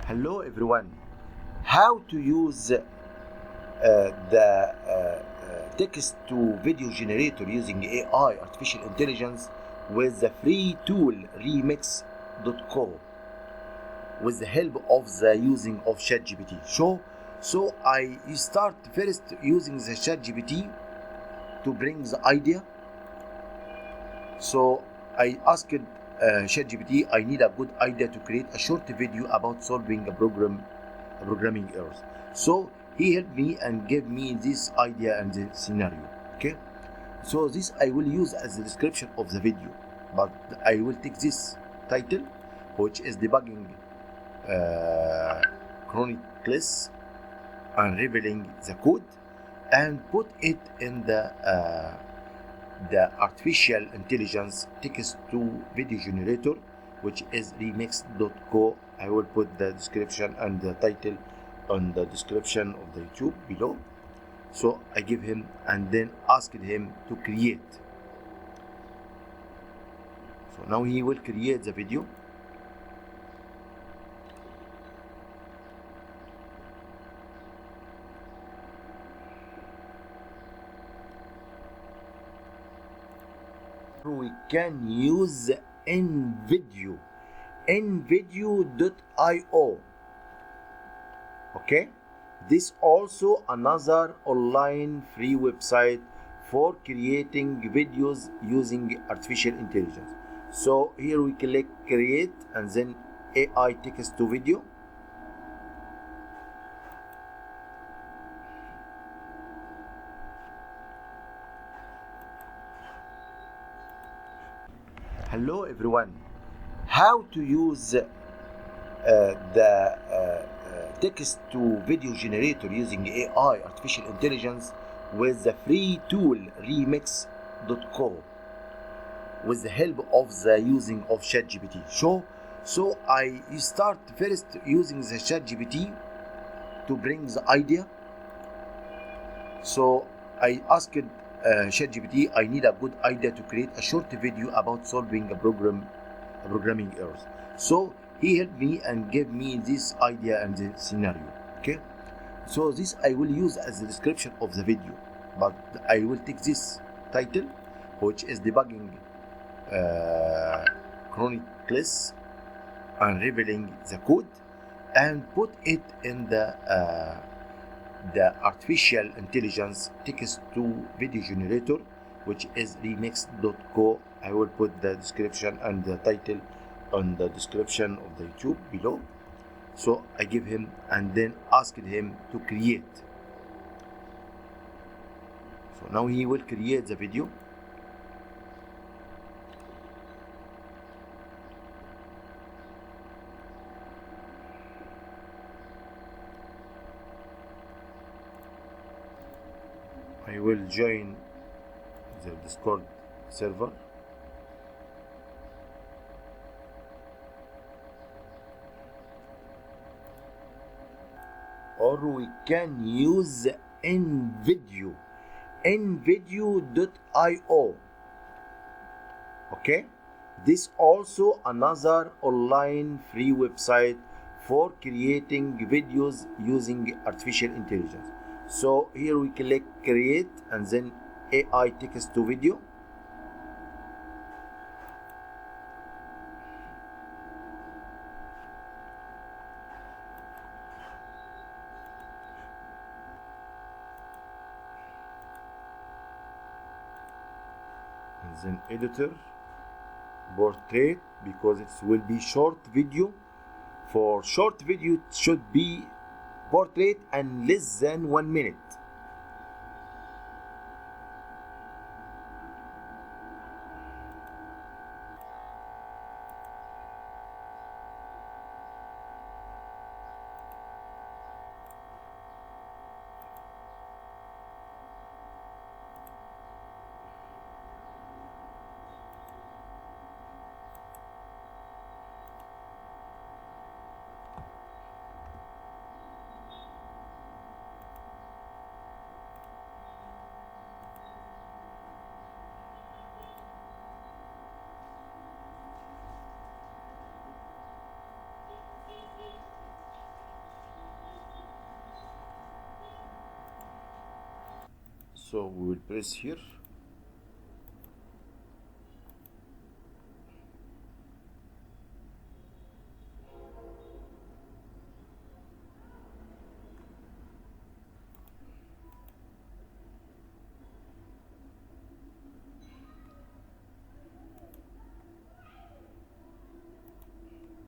Hello everyone. How to use the text to video generator using AI, artificial intelligence, with the free tool reemix.co with the help of the using of Chat GPT. So I start first using the Chat GPT to bring the idea. So I asked Chat GPT, I need a good idea to create a short video about solving a programming errors. So he helped me and gave me this idea and the scenario. Okay, so this I will use as the description of the video, but I will take this title, which is debugging chronicles and revealing the code, and put it in the artificial intelligence text to video generator, which is reemix.co. I will put the description and the title on the description of the YouTube below. So I give him and then asked him to create. So now he will create the video. We can use invideo, invideo.io. Okay, this also another online free website for creating videos using artificial intelligence. So here we click create and then AI text to video. Hello everyone. How to use the text to video generator using AI, artificial intelligence, with the free tool reemix.co with the help of the using of Chat GPT. So I start first using the Chat GPT to bring the idea. So I asked Chat GPT, I need a good idea to create a short video about solving a programming errors. So he helped me and gave me this idea and the scenario. Okay, so this I will use as the description of the video, but I will take this title, which is debugging chronicles and revealing the code, and put it in the artificial intelligence text to video generator, which is remix.co. I will put the description and the title on the description of the YouTube below. So I give him and then asked him to create. So now he will create the video. I will join the Discord server. Or we can use invideo, invideo.io. Okay, this also another online free website for creating videos using artificial intelligence. So here we click create and then AI text to video. And then editor, portrait, because it will be short video. For short video it should be portrait and less than 1 minute. So we will press here.